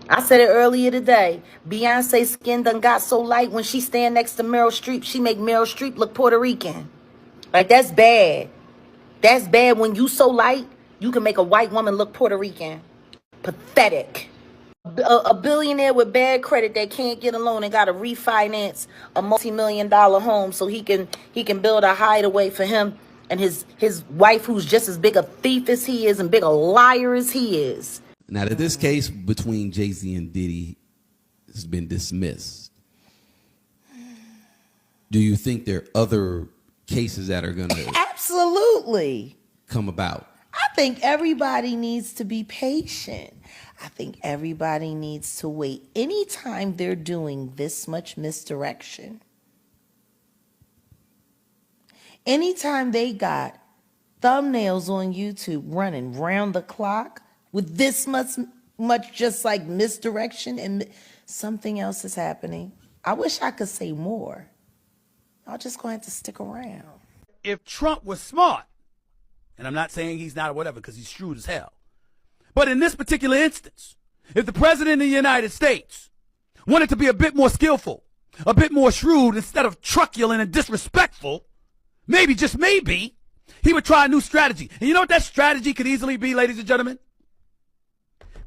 I said it earlier today. Beyonce's skin done got so light when she stand next to Meryl Streep, she make Meryl Streep look Puerto Rican. Like, that's bad. That's bad. When you so light, you can make a white woman look Puerto Rican. Pathetic. A billionaire with bad credit that can't get a loan and got to refinance a multi-million-dollar home so he can build a hideaway for him and his wife, who's just as big a thief as he is and big a liar as he is. Now that this case between Jay-Z and Diddy has been dismissed, do you think there are other cases that are going to Absolutely come about? I think everybody needs to be patient. I think everybody needs to wait. Anytime they're doing this much misdirection, anytime they got thumbnails on YouTube running round the clock with this much just like misdirection, and something else is happening. I wish I could say more. Y'all just gonna have to stick around. If Trump was smart, and I'm not saying he's not or whatever because he's shrewd as hell, but in this particular instance, if the president of the United States wanted to be a bit more skillful, a bit more shrewd, instead of truculent and disrespectful, maybe, just maybe, he would try a new strategy. And you know what that strategy could easily be, ladies and gentlemen?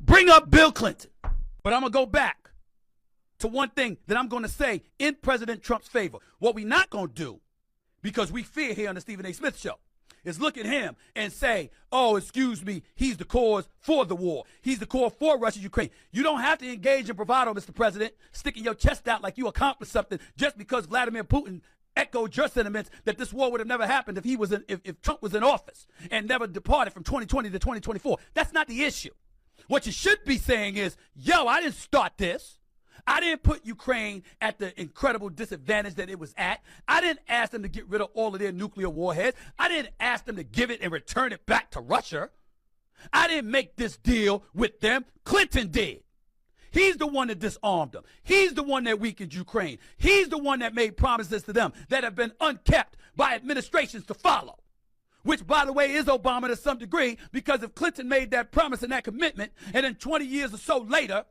Bring up Bill Clinton. But I'm going to go back to one thing that I'm going to say in President Trump's favor. What we're not going to do, because we fear here on the Stephen A. Smith Show, is look at him and say, oh, excuse me, he's the cause for the war. He's the cause for Russia, Ukraine. You don't have to engage in bravado, Mr. President, sticking your chest out like you accomplished something just because Vladimir Putin echoed your sentiments that this war would have never happened if Trump was in office and never departed from 2020 to 2024. That's not the issue. What you should be saying is, yo, I didn't start this. I didn't put Ukraine at the incredible disadvantage that it was at. I didn't ask them to get rid of all of their nuclear warheads. I didn't ask them to give it and return it back to Russia. I didn't make this deal with them. Clinton did. He's the one that disarmed them. He's the one that weakened Ukraine. He's the one that made promises to them that have been unkept by administrations to follow. Which, by the way, is Obama to some degree, because if Clinton made that promise and that commitment, and then 20 years or so later,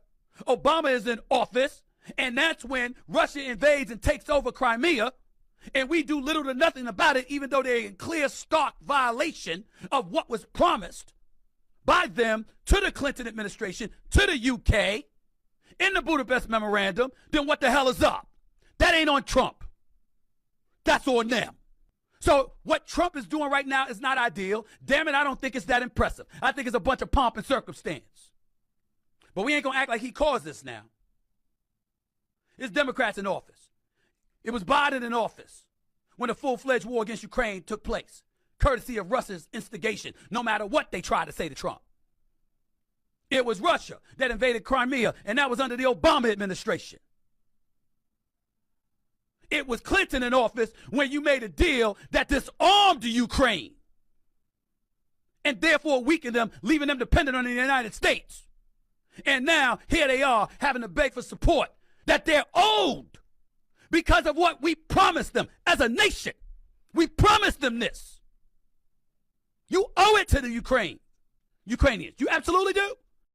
Obama is in office, and that's when Russia invades and takes over Crimea, and we do little to nothing about it, even though they're in clear, stark violation of what was promised by them to the Clinton administration, to the UK, in the Budapest Memorandum. Then what the hell is up? That ain't on Trump. That's on them. So what Trump is doing right now is not ideal. Damn it, I don't think it's that impressive. I think it's a bunch of pomp and circumstance. But we ain't going to act like he caused this now. It's Democrats in office. It was Biden in office when the full-fledged war against Ukraine took place, courtesy of Russia's instigation, no matter what they tried to say to Trump. It was Russia that invaded Crimea, and that was under the Obama administration. It was Clinton in office when you made a deal that disarmed the Ukraine and therefore weakened them, leaving them dependent on the United States. And now, here they are having to beg for support that they're owed because of what we promised them as a nation. We promised them this. You owe it to the Ukrainians. You absolutely do.